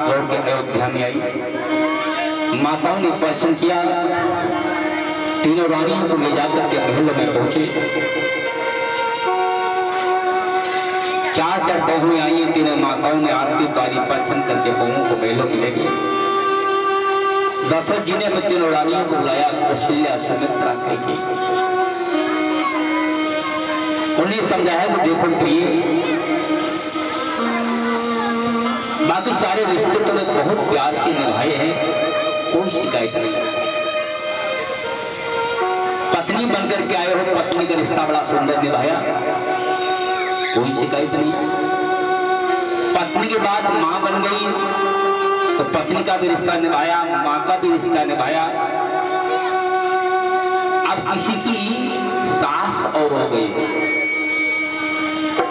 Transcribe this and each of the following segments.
दौड़ के अयोध्या में आई। माताओं ने दर्शन किया, तीनों रानियों को ले जाकर के महल में पहुंचे। चार चार बहुएं आई, तीनों माताओं ने आरती उतारी, दर्शन करके बहुओं को महलों में ले गए। दशरथ जी ने अपने तीनों रानियों को बुलाया, कौशल्या सुमित्रा कही, उन्हें समझाया कि देखो प्रिय, बाकी सारे रिश्ते तुमने बहुत प्यार से निभाए हैं, कोई शिकायत नहीं। पत्नी बनकर के आए हो, पत्नी का रिश्ता बड़ा सुंदर निभाया, कोई शिकायत नहीं। पत्नी के बाद मां बन गई तो पत्नी का भी रिश्ता निभाया, मां का भी रिश्ता निभाया। अब किसी की सास और हो गई,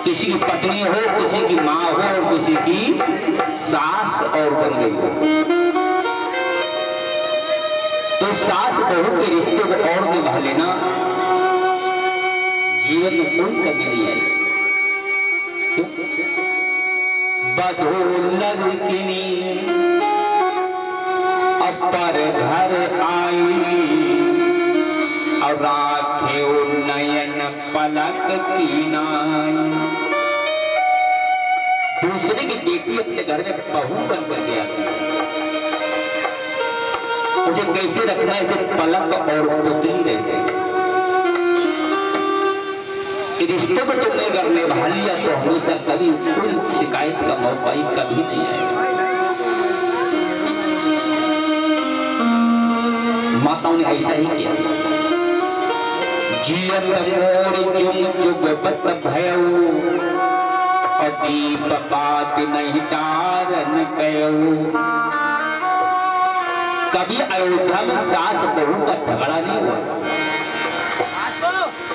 किसी की पत्नी हो, किसी की मां हो और किसी की सास और बन गई हो। तो सास बहू के रिश्ते को और निभा लेना, जीवन में कोई कमी नहीं आई। बधोलर किनी अपर घर आई, और राखे नयन पलक की नाई। दूसरे की बेटी अपने घर में बहू बन करके आती है, उसे कैसे रखना है कि पलक और पुत्री रहते। रिश्तों को तुमने घर में निभा लिया तो हमेशा कभी कोई शिकायत का मौका ही कभी नहीं आएगा। माताओं ने ऐसा ही किया। जियत मोर जुम जुग बत भयऊ, और दीप बात नहीं तारन कयऊ। कभी अयोध्या में सास बहू का झगड़ा नहीं हुआ।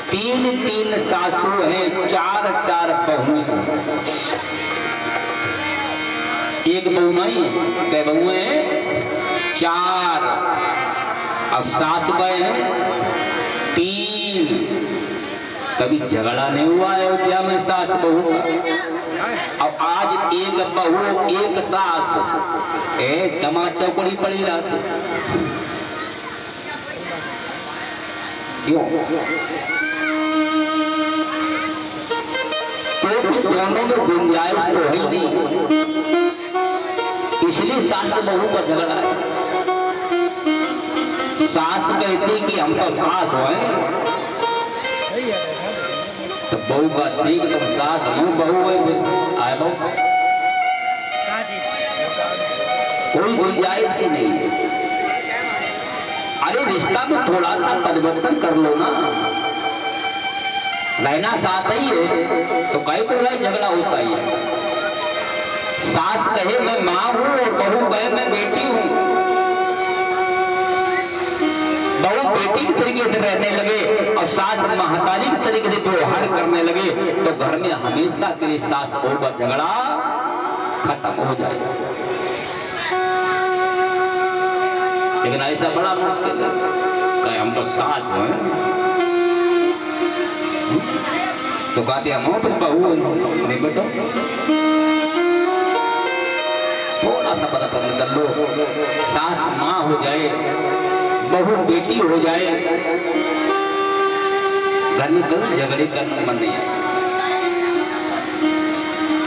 तीन तीन सासू हैं, चार चार बहू हैं। एक बहू नहीं है, कै बहू हैं? चार। अब सास गए हैं तीन। कभी झगड़ा नहीं हुआ अयोध्या में सास बहू का। अब आज एक बहू एक सास, दमा चौकड़ी पड़ी जाती। क्यों? तो दोनों में गुंजाइश तो है ही नहीं, इसलिए सास बहू का झगड़ा है। सास कहती कि हम तो सास हो, तो बहू का ठीक तुम सास हो, बहू है आए बहू, कोई गुंजाइश ही नहीं है। अरे रिश्ता तो थोड़ा सा परिवर्तन कर लो ना, रहना साथ ही है तो कई को झगड़ा होता ही है। सास कहे मैं मां हूं और बहू कहे मैं बेटी हूं, बहू बेटी के तरीके से रहने लगे और सास महतारी के तरीके से व्यवहार करने लगे तो घर में हमेशा के लिए सास बहू का झगड़ा खत्म हो जाएगा। लेकिन ऐसा बड़ा मुश्किल है, कहे हम तो सास हैं तो कहते हम तो बहू नहीं बेटो। थोड़ा सा परिवर्तन कर लो, सास मां हो जाए, बहू बेटी हो जाए, घर में कभी झगड़े करने मन नहीं है।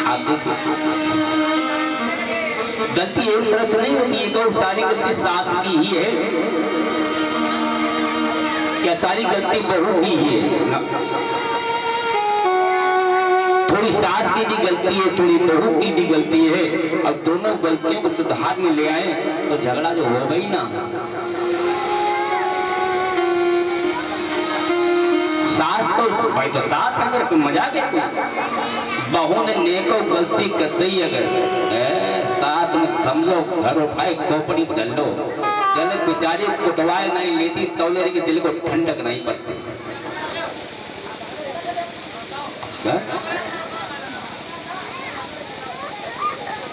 आप देखिए गलती एक तरफ नहीं होती है, तो सारी गलती सास की ही है क्या? सारी गलती बहू की ही है। थोड़ी सास की भी गलती है, थोड़ी बहू की भी गलती है, और दोनों गलतियों को सुधार में ले आए तो झगड़ा जो हो गई ना। सास तो भाई तो सास अगर कोई मजाक है, बहू ने नेको गलती कर दी अगर साथ में समझो, घर उठाए खोपड़ी चल लो, चले बेचारी कुटवाए नहीं लेती तौलेरी के दिल को ठंडक नहीं पड़ती।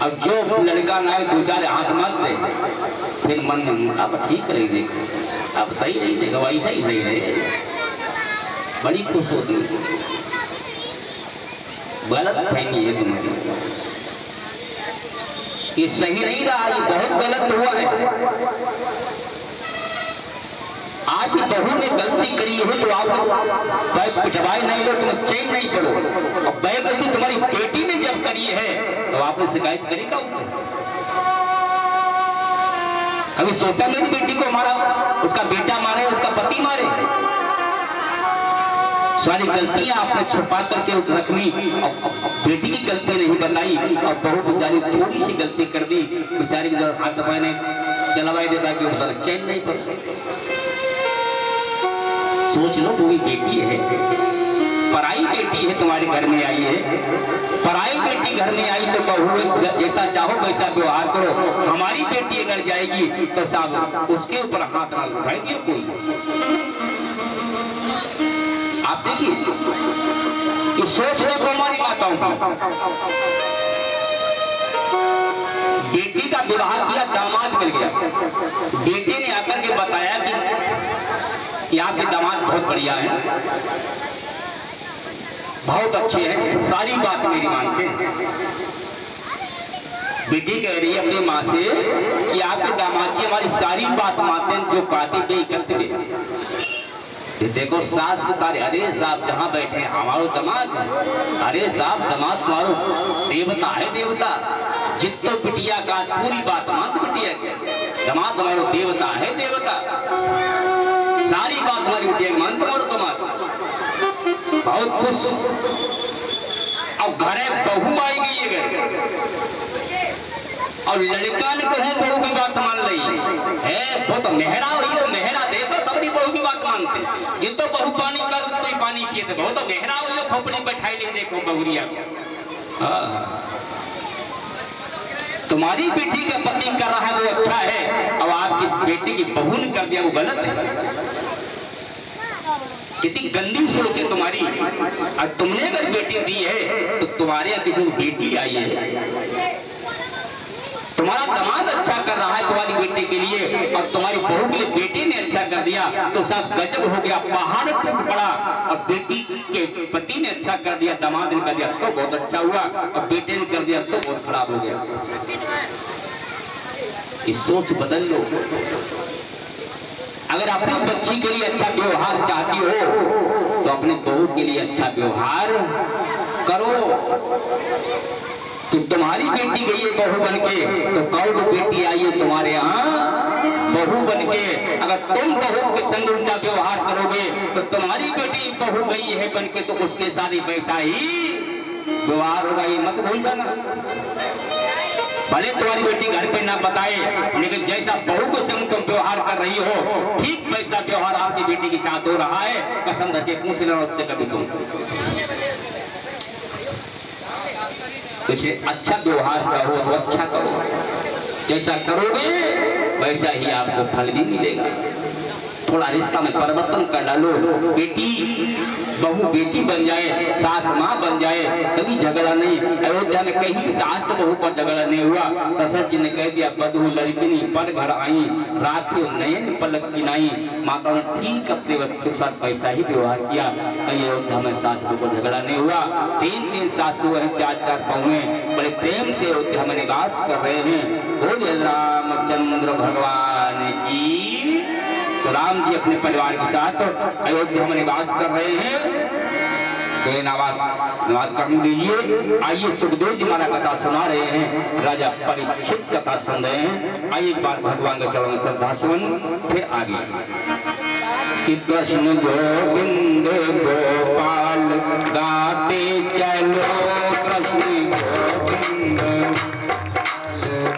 अब जो लड़का ना दो चार हाथ मत दे, फिर मन में अब ठीक रही देखो, अब सही नहीं देगा, वैसा ही सही रहे, बड़ी खुश होती है। गलत फहमी है तुम्हारी। ये सही नहीं रहा, ये बहुत गलत हुआ है। आज बहू ने गलती करी है तो आप बैग पिटवाए नहीं लो, तुम चैन नहीं पड़ो। और बैग गलती तुम्हारी बेटी ने जब करी है तो आपने शिकायत करेगा उससे? कभी सोचा नहीं बेटी को मारा, उसका बेटा मारे, उसका पति मारे? सारी गलतियां आपने छुपा करके रखनी, बेटी की गलती नहीं बताई और बहू बेचारी थोड़ी सी गलती कर दी, बेचारी की जब हाथ दबाने चलवाई देता कि उधर चैन नहीं पड़ता। सोच लो, वो भी बेटी है, पराई बेटी है, तुम्हारे घर में आई है। पराई बेटी घर में आई तो बहू जैसा चाहो वैसा व्यवहार करो। हमारी बेटी अगर जाएगी तो साहब उसके ऊपर हाथ ना उठाएंगे कोई। आप देखिए कि सोच देखो हमारी माताओं की, बेटी का विवाह किया, दामाद मिल गया, बेटे ने आकर के बताया कि आपके दामाद बहुत बढ़िया है, बहुत अच्छे हैं, सारी बात मेरी मानते हैं। बेटी कह रही है अपनी माँ से कि आपके दामाद की हमारी सारी बात मानते हैं, जो कहते थे करते थे। देखो सास बता रहे, अरे साहब जहाँ बैठे हैं हमारो दामाद, अरे साहब दामाद तुम्हारो देवता है, देवता जितो बिटिया का पूरी बात मान बिटिया के, दामाद तुम्हारो देवता है, देवता सारी बात हमारी बिटिया मान तुम्हारो दामाद। बहुत खुश। अब घरे बहू आई गई है घर, और लड़का ने कहे बहू की बात मान ली है, वो तो मेहरा हुई है, मेहरा देखो सबरी बहू की बात मानते। ये तो बहू पानी का कोई पानी पिए थे, बहुत तो मेहरा हुई है, खोपड़ी बैठाई ले देखो बहुरिया को। तुम्हारी बेटी का पति कर रहा है वो अच्छा है, अब आपकी बेटी की बहू ने कर दिया वो गलत है। कितनी गंदी सोच है तुम्हारी। और तुमने अगर बेटी दी है तो तुम्हारे यहाँ किसी को बेटी आई है, तुम्हारा दामाद अच्छा कर रहा है तुम्हारी बेटी के लिए और तुम्हारी बहू के लिए बेटी ने अच्छा कर दिया तो सब गजब हो गया, पहाड़ टूट पड़ा। और बेटी के पति ने अच्छा कर दिया, दामाद ने कर दिया तो बहुत अच्छा हुआ, और बेटे ने कर दिया तो बहुत खराब हो गया। इस सोच बदल लो। अगर अपनी बच्ची के लिए अच्छा व्यवहार चाहती हो तो अपने बहू के लिए अच्छा व्यवहार करो। कि तुम्हारी बेटी गई है बहू बन के तो कौन बेटी आई है तुम्हारे यहाँ बहू बन के। अगर तुम बहू के संग उनका व्यवहार करोगे तो तुम्हारी बेटी बहू गई है बन के तो उसके साथ वैसा ही व्यवहार होगा, ये मत भूल जाना। भले तुम्हारी बेटी घर पे ना बताए, लेकिन जैसा बहू के संग तुम व्यवहार कर रही हो ठीक वैसा व्यवहार आपकी बेटी के साथ हो रहा है। कसम रखे पूछ लेना उससे कभी तुम कुछ अच्छा व्यवहार चाहो तो अच्छा करो, जैसा करोगे वैसा ही आपको फल भी मिलेगा। थोड़ा रिश्ता में परिवर्तन कर डालो, बेटी बहू बेटी बन जाए, सास माँ बन जाए, कभी झगड़ा नहीं। अयोध्या में कहीं सास बहू पर झगड़ा नहीं हुआ। दशरथ जी ने कह दिया बधू लड़किनी पर घर आई, रात नयन पलक किनाई। माता ने ठीक अपने बच्चों के साथ वैसा ही व्यवहार किया। अयोध्या में सास बहू पर झगड़ा नहीं हुआ। 3 सासू हैं, 4 बहुएं, बड़े प्रेम से अयोध्या में निवास कर रहे हैं। बोले रामचंद्र भगवान की। तो राम जी अपने परिवार के साथ अयोध्या में निवास कर रहे हैं। तो निवास करने दीजिए। आइए सुखदेव जी हमारा कथा सुना रहे हैं, राजा परीक्षित कथा सुन रहे हैं। आइए एक बार भगवान के चरणों में श्रद्धा सुन फिर आगे। कि कृष्ण गोविंद गोपाल गाते चलो, कृष्ण गोविंद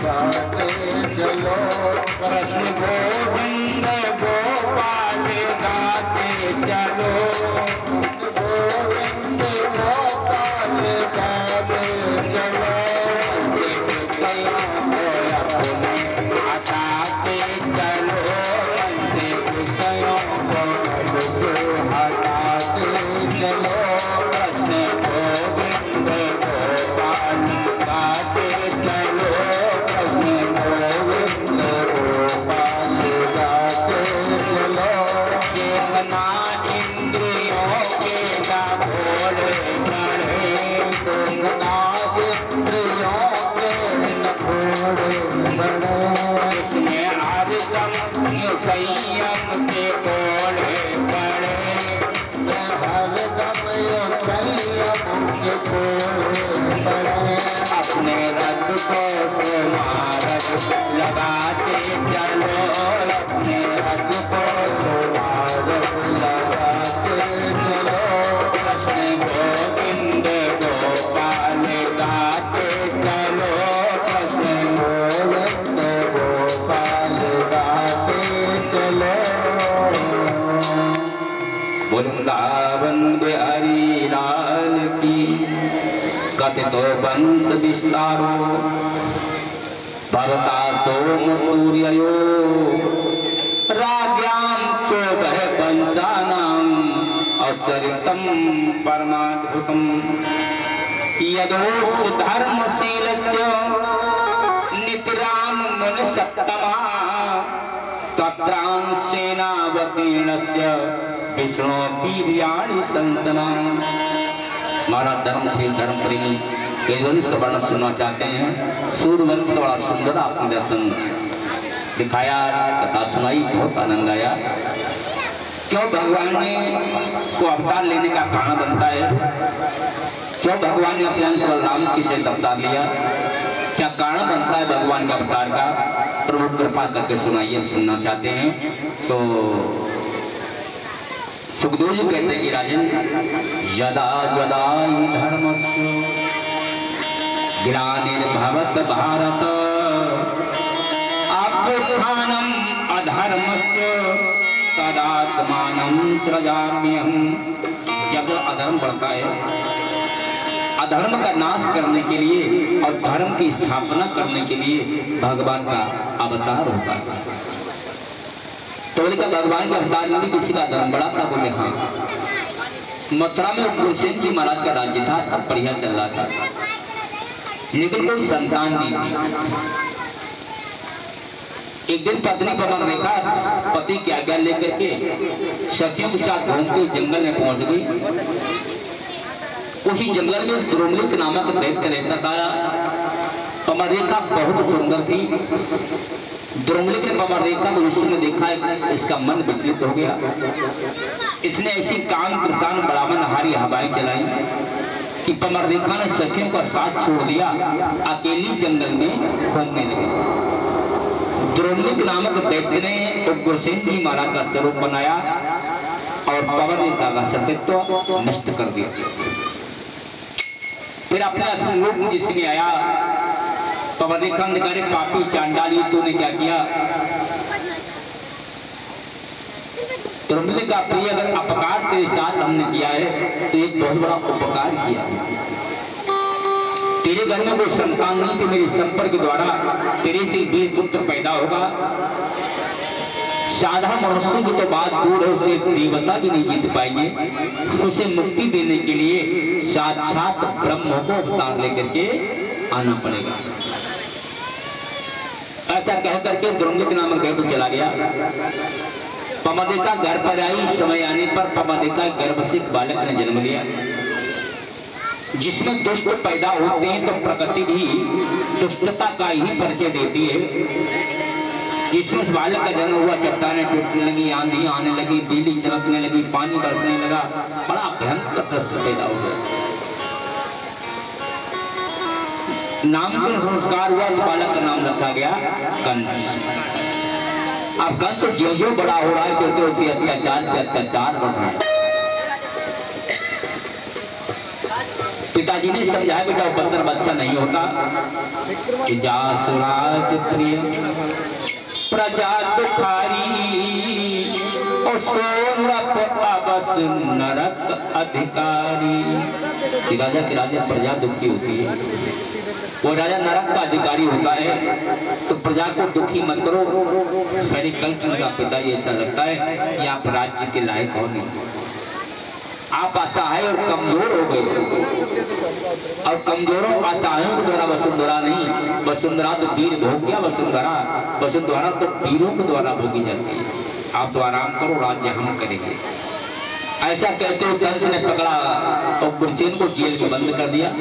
गाते चलो, कृष्ण गोविंद गोपाल गाते चलो, गोविंद गोपाल गाते चलो। हटाते चलो, हटाते चलो, कृष्ण गोविंद गोपाल गाते चलो, कृष्ण गोविंद गोपाल इसमें हरदम संयम के कोड़े पड़े, हरदम संयम के कोड़े पड़े। अपने रथ को सुमारक लगाते चलो, अपने रथ को सुमारक लगाते चलो। कृष्ण गोविंद गोपाल गाते चलो, कृष्ण गोविंद गोपाल गाते चलो। वृंदावन बिहारी लाल की कथितो वंश विस्तारो, भरता सोम सूर्यो राज्ञां चोदह वंशानां अचरितं परमाद्भुतं। यदोश्च धर्मशीलस्य नितरां मुनिसत्तमा, तत्रांशेनावतीर्णस्य विष्णु वीर्याणि संसना। महाराज धर्मशील धर्म प्रेमी वेदवंश का वर्णन सुनना चाहते हैं। सूर्यवंश का बड़ा सुंदर आपने दर्शन दिखाया, कथा सुनाई, बहुत आनंद आया। क्यों भगवान ने को अवतार लेने का कारण बनता है, क्यों भगवान ने अपने अंश बलराम की से अवतार लिया, क्या कारण बनता है भगवान के अवतार का, प्रभु कृपा करके सुनाइए, हम सुनना चाहते हैं। तो सुखदेव जी कहते हैं कि राजन, यदा यदा हि धर्मस्य ग्लानिर्भवत भारत, अभ्युत्थानम् अधर्मस्य तदात्मानं सृजाम्यहम्। जब अधर्म बढ़ता है, अधर्म का नाश करने के लिए और धर्म की स्थापना करने के लिए भगवान का अवतार होता है। तो बोले का भगवान के अवतार में भी किसी का धर्म बढ़ा था? बोले हाँ। मथुरा में गुरुसेन जी महाराज का राज्य था, सब बढ़िया चल रहा था, लेकिन कोई संतान नहीं थी। एक दिन पत्नी पवन रेखा पति की आज्ञा लेकर के सखियों के साथ घूमते जंगल में पहुंच गई। उसी जंगल में द्रोमलिक नामक दैत्य रहता था। पवन रेखा बहुत सुंदर थी। द्रोमलिक ने पवन रेखा को उस समय देखा, इसका मन विचलित हो गया। इसने ऐसी काम कृषाण बड़ावन हारी हवाएं चलाई कि पवन रेखा ने सखियों का साथ छोड़ दिया, अकेली जंगल में घूमने लगी। द्रोमलिक नामक दैत्य ने उग्रसेन जी महाराज का स्वरूप बनाया और पवन रेखा का सतीत्व नष्ट कर दिया। फिर अपने असली रूप में जिसमें आया, पवन रेखा ने कहा, पापी चांडाली तूने क्या किया? द्रोमलिक का प्रिय, अगर अपकार तेरे साथ हमने किया है तो एक बहुत बड़ा उपकार किया है। तेरे घर में कोई संतान नहीं, तो मेरे संपर्क द्वारा तेरे वीर पुत्र पैदा होगा। साधारण मनुष्य की तो बात दूर है, उसे देवता भी नहीं जीत पाएंगे। उसे मुक्ति देने के लिए साक्षात ब्रह्म को अवतार लेकर के आना पड़ेगा। ऐसा कह करके द्रोमलिक नामक दैत्य चला गया। पवनरेखा घर पर आई। समय आने पर पवनरेखा गर्भ से बालक ने जन्म लिया। जिसमें दुष्ट पैदा होते हैं तो प्रकृति भी दुष्टता का ही परिचय देती है। जिसमें उस बालक का जन्म हुआ, चट्टानें टूटने लगी, आंधी आने लगी, बिजली चमकने लगी, पानी बरसने लगा, बड़ा भयंकर दृश्य पैदा हो गया। नामकरण संस्कार हुआ तो बालक का नाम रखा गया कंस। अब कंस जो जो बड़ा हो रहा है तो अत्याचार पे अत्याचार बढ़ रहा है। पिताजी ने समझाया, बेटा उपद्र बच्चा नहीं होता। जासुराज प्रिय प्रजा दुखारी और सोनरप अबस नरक अधिकारी। राजा की राजा प्रजा दुखी होती है, वो राजा नरक का अधिकारी होता है। तो प्रजा को दुखी मत करो। मेरे कंस का पिता ये ऐसा लगता है कि आप राज्य के लायक हो नहीं, आप असहाय और कमजोर हो गए। और कमजोरों असहायों के द्वारा वसुंधरा नहीं, वसुंधरा तो वीर भोग गया। वसुंधरा तो वीरों के द्वारा भोगी जाती है। आप तो आराम करो, राज्य हम करेंगे। ऐसा कहते हुए कंस ने पकड़ा और गुरुसेन को जेल में बंद कर दिया।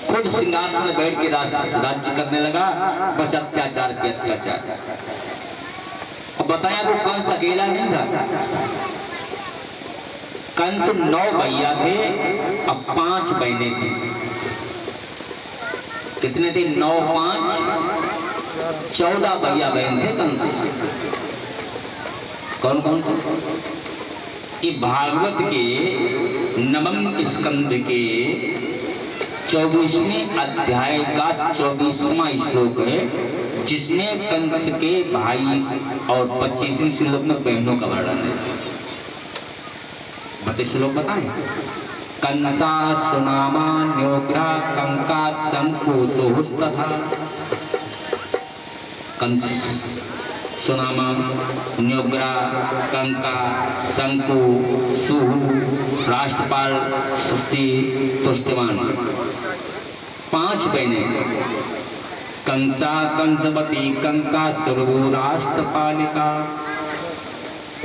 खुद सिंहासन में बैठ के राज्य करने लगा, बस अत्याचार पे अत्याचार। अब बताया तो कंस अकेला नहीं था, कंस 9 भैया थे, अब 5 बहनें थी। कितने थे? 9 5 14 भैया बहन थे कंस। कौन कौन से? कि भागवत के नवम स्कंद के 24वें अध्याय का 24वां श्लोक है, जिसमें कंस के भाई और 25वें श्लोक में बहनों का वर्णन है। मतलब श्लोक बताएं। कंसा सुनामा न्योग्रा कंका शंकु सुहुस्तथा। कंस, सुनामा, न्योग्रा, कंका, शंकु, सुहु, राष्ट्रपाल, सुस्ति, तुष्टिमान। 5 बहनें। कंसा कंसवती कंका सुरभु राष्ट्रपालिका।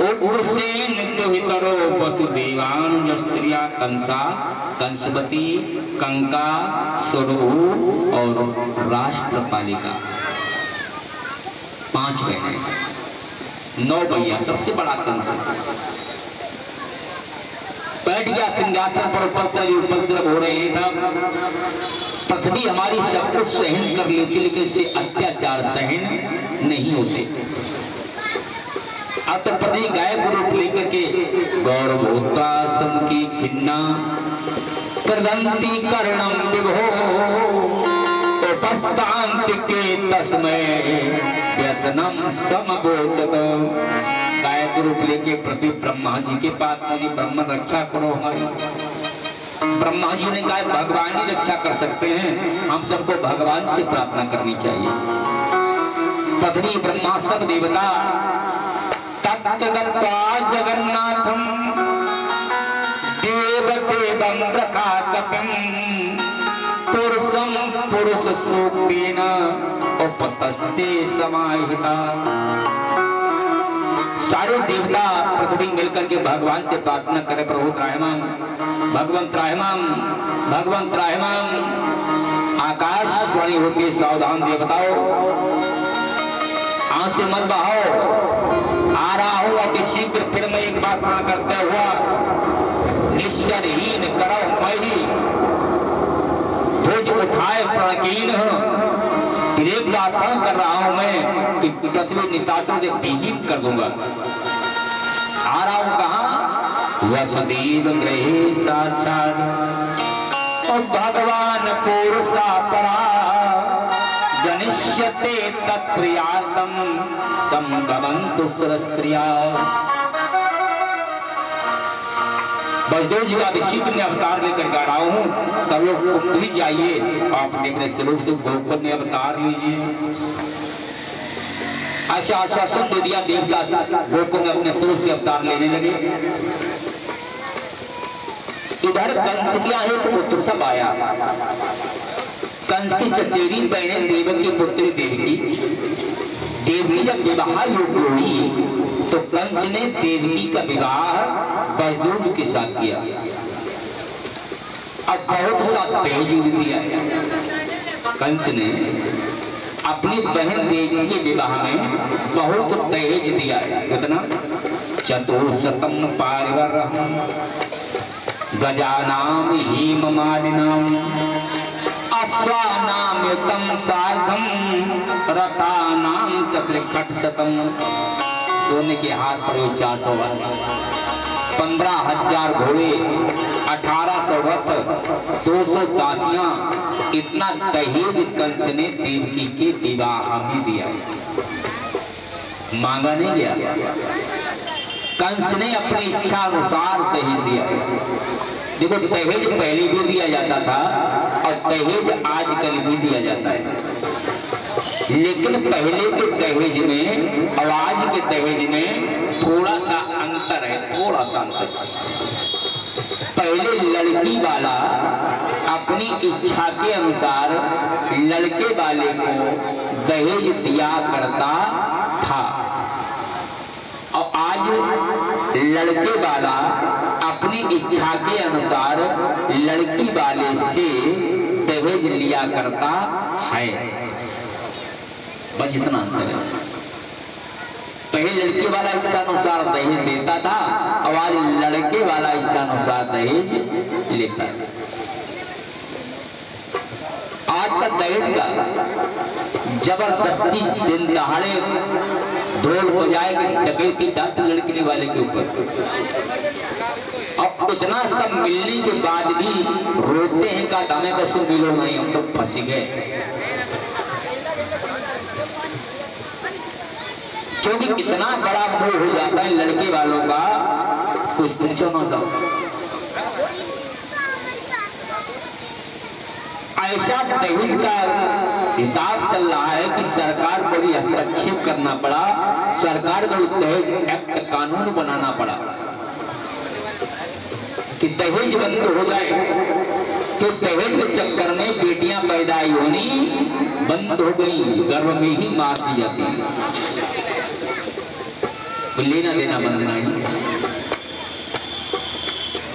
उर्सेन दुहितरो वसुदेवानुजस्त्रिया। कंसा, कंसवती, कंका, सुरभु और राष्ट्रपालिका। 5 बहनें, 9 भैया, सबसे बड़ा कंस बैठ गया सिंहासन पर। उपद्रव हो रहे हैं, पृथ्वी हमारी सब कुछ सहन कर लेती, लेकिन इससे अत्याचार सहन नहीं होते। अब तो पति गाय को रूप लेकर के गौरवोत्तासम की खिन्ना प्रदंती कर्णम विभो उपस्तांतिके तस्मै व्यसनम समगोचत। गाय को रूप लेके प्रति ब्रह्मा जी के पास मुझे ब्रह्म रक्षा करो हमारी। ब्रह्मा जी ने कहा भगवान ही रक्षा कर सकते हैं, हम सबको भगवान से प्रार्थना करनी चाहिए। पत्नी ब्रह्मा सब देवता तत्तगत्वा जगन्नाथं देवदेवं प्रकाशकं पुरुषं पुरुष सूक्तेन उपतस्ते समाहिता। सारे देवता पृथ्वी मिलकर के भगवान से प्रार्थना करे, प्रभु त्रायमाम, भगवंत त्रायमाम, भगवंत त्रायमाम। आकाशवाणी होती, सावधान देवताओं, आंख से मत बहाओ, आ रहा हूं अति शीघ्र। फिर मैं एक बात पूर्ण करते हुआ निश्चरहीन करो मैं ही भुज उठाए प्रणकीन। फिर एक बात पूर्ण कर रहा हूं मैं कि पृथ्वी नितातों से विहीन कर दूंगा। आ रहा हूं कहां? वसुदेव गृहे साक्षात और भगवान पुरुषा परा जनिष्यते तत्प्रियार्थम संगमन्तु सुरस्त्रिया। बलदेव जी का ऋषि में अवतार लेकर के आ रहा हूं, तब लोग भी जाइए, आप अपने स्वरूप से गोकुल में अवतार लीजिए। ऐसा आश्वासन दे दिया देवता, गोकुल में अपने स्वरूप से अवतार लेने लगे। इधर कंस क्या है तो पुत्र सब आया। कंस की चचेरी बहनें देवकी पुत्री देवकी। देवकी जब विवाह योग्य हुई तो कंस ने देवकी का विवाह बलदेव के साथ किया। अब बहुत सा दहेज दिया कंस ने अपनी बहन देवकी के विवाह में बहुत दहेज दिया है। कितना? 400 पारिवारम गजानाम हेममालिनाम अश्वानाम युतम सार्धम रथानाम चतुर्खटशतम। सोने के हाथ पर 400 15,000 घोड़े, 1800 रथ, 200 दासियां, इतना दहेज कंस ने देवकी के विवाह में दिया। मांगा नहीं गया, कंस ने अपनी इच्छा अनुसार दहेज दिया। देखो दहेज पहले भी दिया जाता था और दहेज आजकल भी दिया जाता है, लेकिन पहले के दहेज में और आज के दहेज में थोड़ा सा अंतर है, थोड़ा सा अंतर। पहले लड़की वाला अपनी इच्छा के अनुसार लड़के वाले को दहेज दिया करता था और आज लड़के वाला अपनी इच्छा के अनुसार लड़की वाले से दहेज दहेज लिया करता है। बस इतना अंतर है। पहले लड़के वाला इच्छा अनुसार दहेज देता था और आज लड़के वाला इच्छा अनुसार दहेज लेता है। आज का दहेज का जबरदस्ती दिन दहाड़े ढोल बजाए कि डकैती डालती लड़के वाले के ऊपर। अब इतना सब मिलने के बाद भी रोते हैं का हमें कैसे मिलो नहीं, हम तो फंस गए। क्योंकि कितना बड़ा मोह हो जाता है लड़के वालों का, कुछ पूछो ना सब। ऐसा दहेज का हिसाब चल रहा है कि सरकार को भी हस्तक्षेप करना पड़ा, सरकार को दहेज एक्ट कानून बनाना पड़ा कि दहेज बंद हो जाए। तो दहेज के चक्कर में बेटियां पैदा होनी बंद हो गई, गर्भ में ही मार दी जाती, लेना देना बंद नहीं।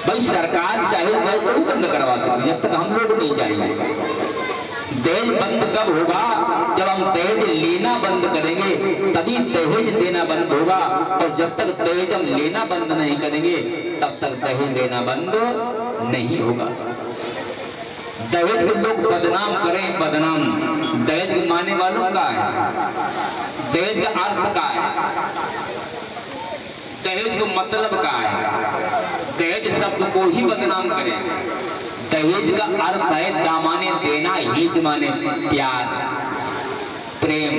भाई सरकार चाहे दहेज थोड़ी बंद करवा सकती, जब तक हम लोग नहीं चाहिए। दहेज बंद कब होगा? जब हम दहेज लेना बंद करेंगे तभी दहेज देना बंद होगा, और जब तक दहेज हम लेना बंद नहीं करेंगे तब तक दहेज देना बंद नहीं होगा। दहेज के लोग बदनाम करें, बदनाम। दहेज के मानने वालों का है, दहेज का अर्थ का है, दहेज को मतलब का है, दहेज शब्द को ही बदनाम करें। दहेज का अर्थ है दामाने देना, हेज माने प्यार प्रेम।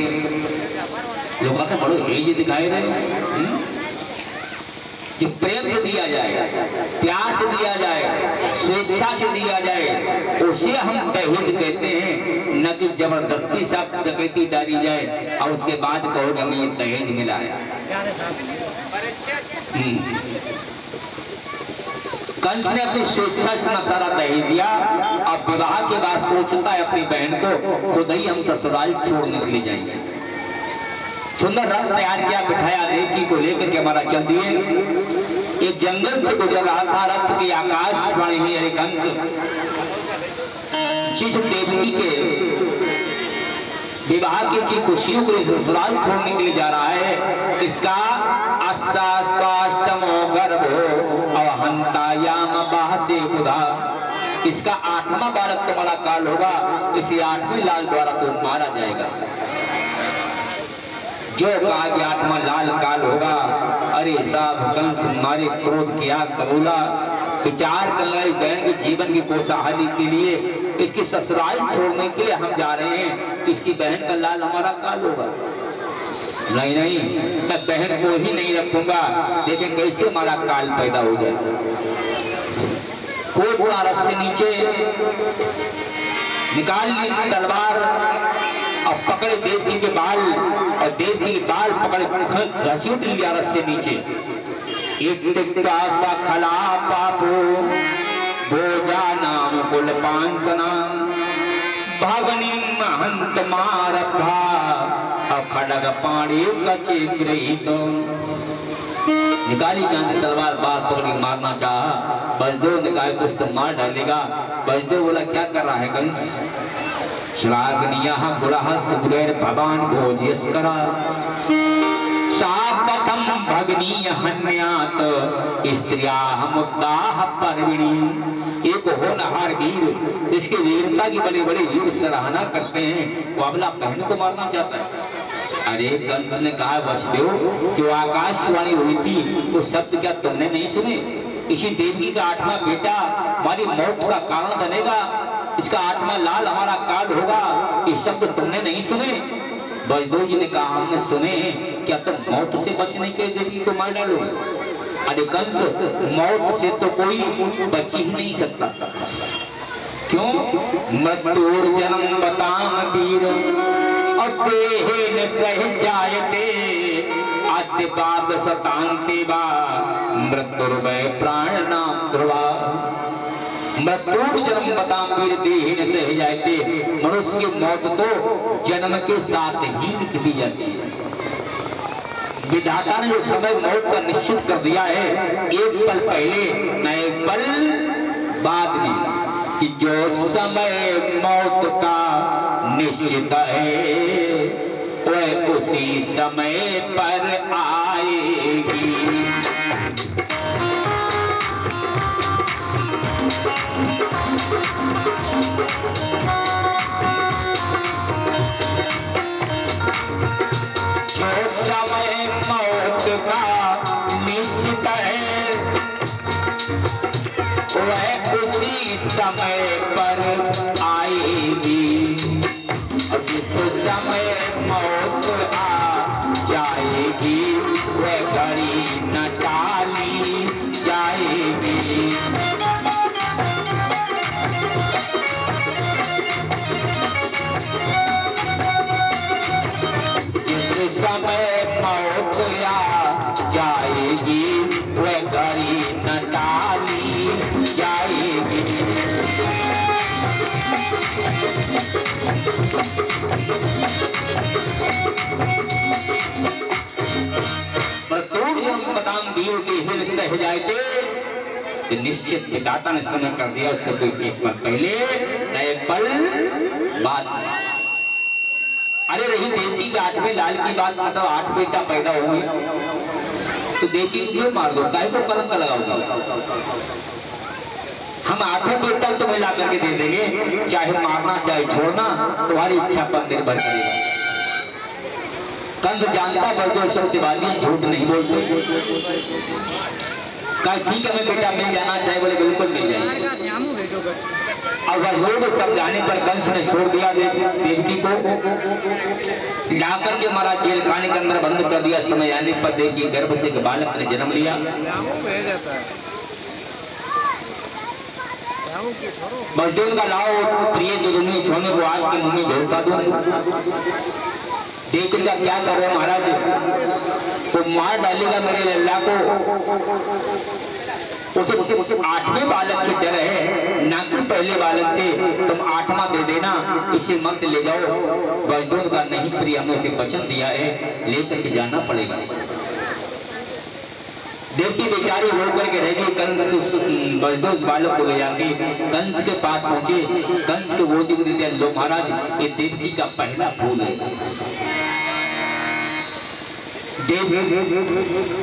लोग कहते हैं बड़ो हेज दिखाए रहे, कि प्रेम से दिया जाए, प्यार से दिया जाए, स्वेच्छा से दिया जाए, उसे हम दहेज कहते हैं। न कि जबरदस्ती सब डकैती डाली जाए और उसके बाद कहो कि हमें दहेज मिला है। कंस ने अपनी स्वेच्छा से अपना सारा दहेज दिया। अब विवाह के बाद सोचता है अपनी बहन को खुद ही हम ससुराल छोड़ने के लिए जाएंगे। सुंदर रथ तैयार किया, बिठाया देवकी को लेकर के हमारा चल दिए। एक जंगल से गुजर रहा था, रथ की आकाशवाणी हुई, अरे कंस जिस देवकी के विवाह की जी खुशियों को ससुराल छोड़ने के लिए जा रहा है, इसका अस्ताष्टमो गर्भो अवहंतायाम बाहसे खुदा। इसका 8वां बालक तुम्हारा काल होगा, इसी 8वें लाल द्वारा तो मारा जाएगा। जो कहा कि 8वां लाल काल होगा। अरे साहब कंस मारे क्रोध किया, कबूला, विचार कर रहे बहन के जीवन की खुशहाली के लिए, इसकी ससुराल छोड़ने के लिए हम जा रहे हैं, किसी बहन का लाल हमारा काल होगा। नहीं नहीं, मैं बहन को ही नहीं रखूंगा, देखें कैसे हमारा काल पैदा हो जाए। कोई बुरा रस से नीचे निकाल ली तलवार और पकड़े देवकी के बाल, और देवकी के बाल पकड़े घसीट लिया रस से नीचे। एक टिक्का सा खला पापो भोजा नाम कुल पांसना भगनी महंत मारथा खड़ग पाणी कचे ग्रहित। निकाली जान तलवार, बाल पकड़ी मारना चाहा। बजदेव ने कहा कुछ तो मार डालेगा। बजदेव बोला क्या कर रहा है कंस? श्लाघनीय बुरा सुग्रैर भगवान भोज्यस्करा साकथम भगनीय हन्यात स्त्रियाः मुक्ताः पर्विणी। एक होनहार वीर, इसके वीरता की बड़े बड़े वीर सराहना करते हैं, वो अबला बहन को मारना चाहता है। अरे कंस ने कहा वसुदेव, जो आकाशवाणी हुई थी वो शब्द क्या तुमने नहीं सुने? इसी देवी का 8वां बेटा हमारी मौत का कारण बनेगा, इसका 8वां लाल हमारा काल होगा, ये शब्द तुमने नहीं सुने? बजदेव जी ने कहा हमने सुने, क्या तुम मौत से बचने के देवी को मार डालो? अरे कंस, मौत से तो कोई बच ही नहीं सकता। क्यों? मृत्युर जन्म बताम वीर अदेहेन सह जायते आद्य बाब सतांते बा मृत्युर्वै प्राण नाम ध्रुवा। मृत्यु जन्म बताम वीर देहेन सह जायते। मनुष्य की मौत तो जन्म के साथ ही लिख दी जाती है। विधाता ने जो समय मौत का निश्चित कर दिया है, एक पल पहले न एक पल बाद में, कि जो समय मौत का निश्चित है वह उसी समय पर आएगी। जो समय मौत का निश्चित है वह उसी समय पर आएगी। और जिस समय मौत आ जाएगी वह घड़ी न टाली जाएगी। जिस समय मौत आ जाएगी वह घड़ी न टाली जाएगी। बताम दियो के हिल सह जाए थे निश्चित विधाता ने समय कर दिया उससे कोई एक पल पहले न एक पल बाद। अरे रही देवकी के 8वें लाल की बात, मतलब 8 बेटा पैदा हो गए तो देवकी को क्यों मार दो, काय को कलंक लगाओगे? हम 8वें बेटा तुम्हें ला करके दे देंगे, चाहे मारना चाहे छोड़ना तुम्हारी इच्छा पर निर्भर करेगा। कंद जानता बरदो सत्यवादी झूठ नहीं बोलते। कहा ठीक है मैं बेटा मिल जाना चाहे बोले बिल्कुल मिल जाएगी। और वजूद समझाने पर कंस ने छोड़ दिया देवकी को, लाकर के हमारा जेल खाने के अंदर बंद कर दिया। समय आने पर देखिए गर्भ से एक बालक ने जन्म लिया। मजदूर का लाओ प्रिय दुनिया छोड़ने को आज के मुंह में झोंसा दो। देवकी का क्या कर रहे महाराज, तो मार डालेगा मेरे लल्ला को। उसे 8वें बालक से डर है, ना कि पहले बालक से। तुम 8वां दे देना, इसे मत ले जाओ। वजदूद का नहीं प्रिय, हमने उसे वचन दिया है, लेकर के जाना पड़ेगा। देवकी बेचारी होकर के रह गई। कंस वजदूद बालक को ले जाके कंस के पास पहुंचे। कंस के गोदी में दिया, लो महाराज ये देवकी का पहला फूल है।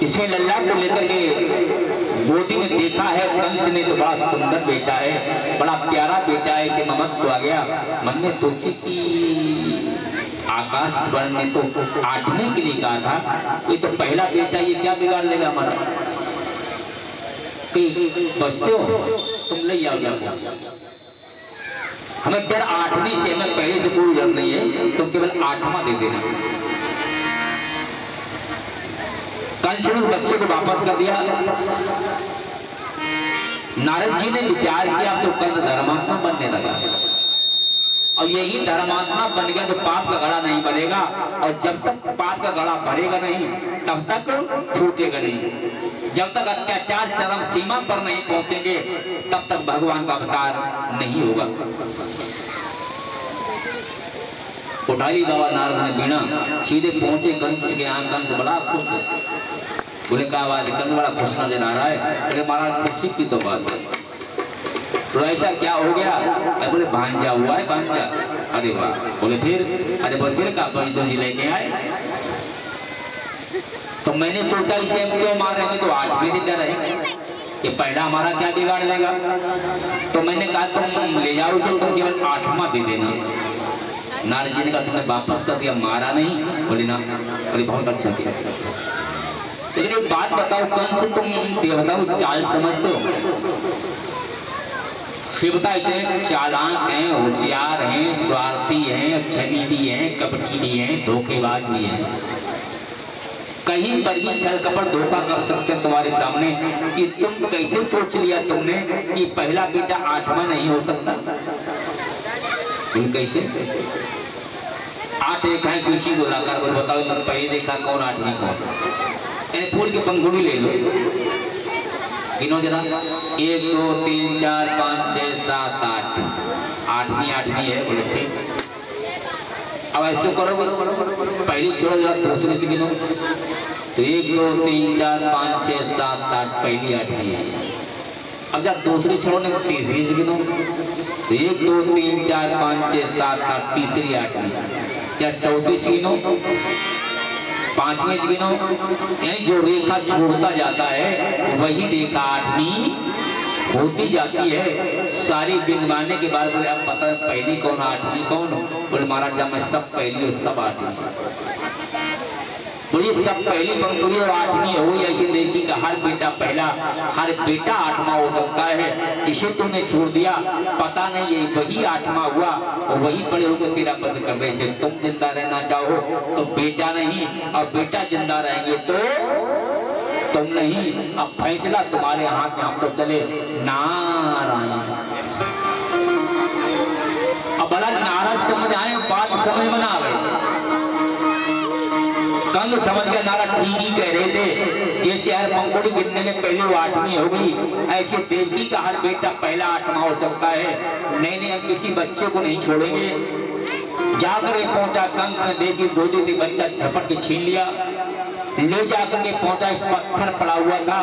इसमें लल्ला को लेकर के गोदी में देखा है कंस ने तो बड़ा सुंदर बेटा है, बड़ा प्यारा बेटा है, इसे ममत्व आ गया। मन में सोचे कि आकाश वर्ण ने तो 8वें के लिए कहा था, ये तो पहला बेटा, ये क्या बिगाड़ लेगा हमारा? बचते हो तुम ले आओ जाओ, हमें डर 8वीं से, हमें पहले से कोई डर नहीं है, तुम केवल 8वां दे देना। कंस ने बच्चे को वापस कर दिया। नारद जी ने विचार किया तो कंस धर्मात्मा बनने लगा, और यही धर्मात्मा बन गया तो पाप का घड़ा नहीं बनेगा, और जब तक पाप का घड़ा भरेगा नहीं तब तक छूटेगा नहीं। जब तक अत्याचार चरम सीमा पर नहीं पहुंचेंगे तब तक भगवान का अवतार नहीं होगा। उठाई दवा नारद ने बीना, सीधे पहुंचे कंस के यहाँ। कंस बड़ा खुश है, बोले क्या बात है? कंस बड़ा खुश नजर आ रहा है। अरे महाराज खुशी की तो बात है, तो ऐसा क्या हो गया? अरे बोले भांजा हुआ है, भांजा। अरे वाह। बोले फिर? अरे बोले फिर का वजदूद जी लेके आए, तो मैंने सोचा इसे हम क्यों मार रहे हैं, तो 8वें दिन डर रहेंगे, ये पहला हमारा क्या बिगाड़ लेगा। तो मैंने कहा तुम ले जाओ इसे, तुम केवल 8वां दे देना। नारद जी ने कहा तुमने वापस कर दिया, मारा नहीं? बोले ना। बोले बहुत अच्छा किया। लेकिन एक बात बताओ कंस, तुम देवता को चाल समझते हो? देवता इतने चालाक हैं, होशियार हैं, स्वार्थी हैं, छली भी हैं, कपटी भी हैं, धोखेबाज भी हैं। कहीं पर भी छल कपट धोखा कर सकते हैं तुम्हारे सामने। कि तुम कैसे सोच लिया तुमने कि पहला बेटा 8वां नहीं हो सकता? कैसे 8 एक है, किसी को लाकर बोल बताओ तुम पहले देखा कौन 8वीं कौन? फूल की पंखुड़ी ले लो, गिनो जरा, 1 2 3 4 5 6 7 8, 8वीं है। बोले ठीक, अब ऐसे करो, पहली छोड़ो जरा, दूसरी से गिनो, तो 1 2 3 4 5 6 7 8, पहली 8वीं है। अब जब दूसरी छोड़ो ने 33 गिनो, 1 2 3 4 5 6 7 8, तीसरी 8वीं, या 34 गिनो, 5वीं गिनो, यानी जो रेखा छोड़ता जाता है वही रेखा 8वीं होती जाती है। सारी गिनवाने के बाद बोले अब पता है पहली कौन 8वीं कौन? बोले महाराज जब मैं सब पहली और सब 8वीं, बोलिए सब पहली पंक्ति और 8वीं हो, ऐसी देखी कि हर बेटा पहला, हर बेटा 8वां हो सकता है। इसे तुमने छोड़ दिया, पता नहीं ये वही 8वां हुआ और वही पड़े होकर तेरा पद कर रहे थे। तुम जिंदा रहना चाहो तो बेटा नहीं, और बेटा जिंदा रहेंगे तो तुम नहीं। अब फैसला तुम्हारे हाथ में, हम तो चले नारायण। अब बड़ा नाराज समझ आए, बात समझ में ना आवे। कंग समझ गया नारा ठीक ही कह रहे थे, जैसे हर पंखुड़ी गिनने में पहले 8वीं होगी, ऐसे देवकी का हर बेटा पहला 8वां हो सकता है। नहीं नहीं, हम किसी बच्चे को नहीं छोड़ेंगे। जाकर पहुंचा कंक ने देखी गोदी से बच्चा झपट के छीन लिया, ले जाकर के पहुंचा, एक पत्थर पड़ा हुआ था,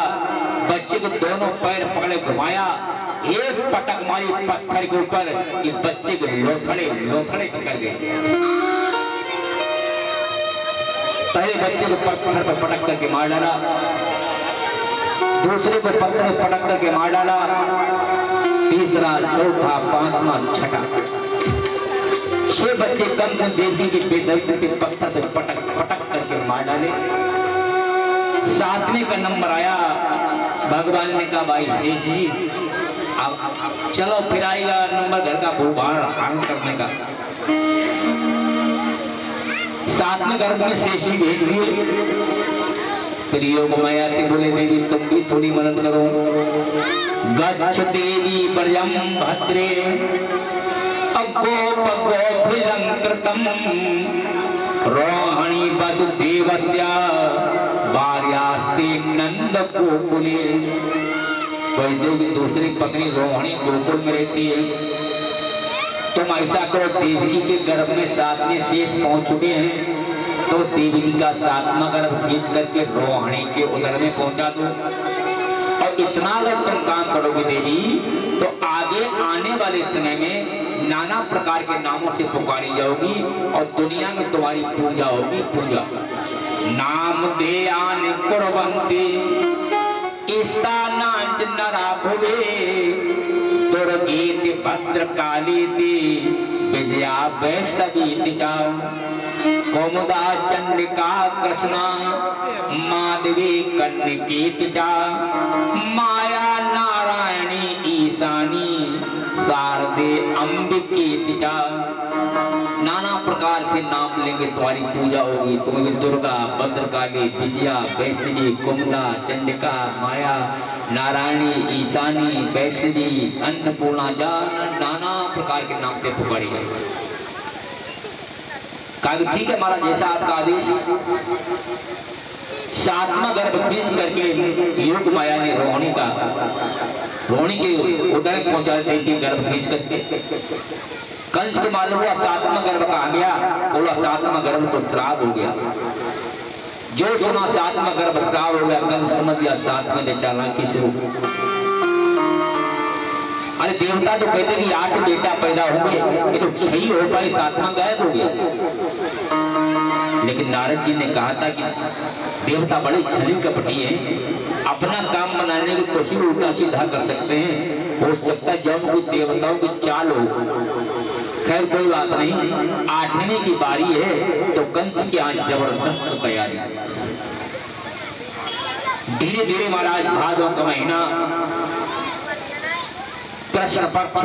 बच्चे को दोनों पैर पकड़े घुमाया, एक पटक मारी पत्थर के ऊपर, ये बच्चे को लोथड़े लोथड़े पकड़ गए। पहले बच्चे को पत्थर पर पटक करके मार डाला, दूसरे को पत्थर पर पटक करके मार डाला, तीसरा, चौथा, 5वां, 6वां, 6 बच्चे कम देवी के बेदर्दी के पत्थर पर पटक पटक करके मार डाले। 7वें का नंबर आया, भगवान ने कहा भाई शेष जी अब चलो फिर आएगा नंबर घर का भूभार हान करने का। 7वें गर्भ में शेषी भेज दिए। फिर योग माया के बोले देवी तुम भी थोड़ी मदद करो। गच्छ देवी पर्यम भद्रे अगोपगोभिलंकृतम रोहिणी वसुदेवस्य भार्यास्ते नंद गोकुले। वैद्यों की दूसरी पत्नी रोहिणी गोकुल में रहती है। तुम ऐसा करो, देवकी के गर्भ में 7वें शेष पहुंच चुके हैं, तो देवकी का 7वां गर्भ खींच करके रोहिणी के उदर में पहुंचा दो। और इतना अगर तुम काम करोगे देवी, तो आगे आने वाले समय में नाना प्रकार के नामों से पुकारी जाओगी और दुनिया में तुम्हारी पूजा होगी। पूजा नाम देयान कुर्वन्ति स्थानांच नरा भुवे दुर्गेति भद्रकालीति विजया वैष्णवी दिशा कौमुदा चंडिका कृष्णा माधवी कन्निकेति च माया नारायणी ईशानी शारदे अंबिकेति च। नाना प्रकार के नाम लेंगे, तुम्हारी पूजा होगी। तुम्हें दुर्गा, भद्रकाली, विजया, वैष्णवी, कुमुदा, चंडिका, माया, नारायणी, ईशानी, वैष्णवी, अन्नपूर्णा, नाना प्रकार के नाम से पुकारी जाएगी। कहा ठीक है महाराज, जैसा आपका आदेश। 7वां गर्भ खींच करके योग माया ने रोहिणी के उदर पहुंचा देती गर्भ खींच करके। कंस को मालूम हुआ 7वां गर्भ कहा गया, बोला 7वां गर्भ तो श्राप हो गया। जो सुना 7वां गर्भ श्राप हो गया, कंस समझ गया 7वें ने चालाकी शुरू। अरे देवता तो कहते कि 8 बेटा पैदा होंगे, ये तो 6 हो पाए, 7वां गायब हो गया। लेकिन नारद जी ने कहा था कि देवता बड़े छली कपटी हैं, अपना काम बनाने की कोशिश उल्टा सीधा कर सकते हैं। हो सकता है जब कोई देवताओं की चाल हो। खैर कोई बात नहीं, 8वें की बारी है तो कंस की आज जबरदस्त तैयारी। धीरे धीरे महाराज भादों का महीना, कृष्ण पक्ष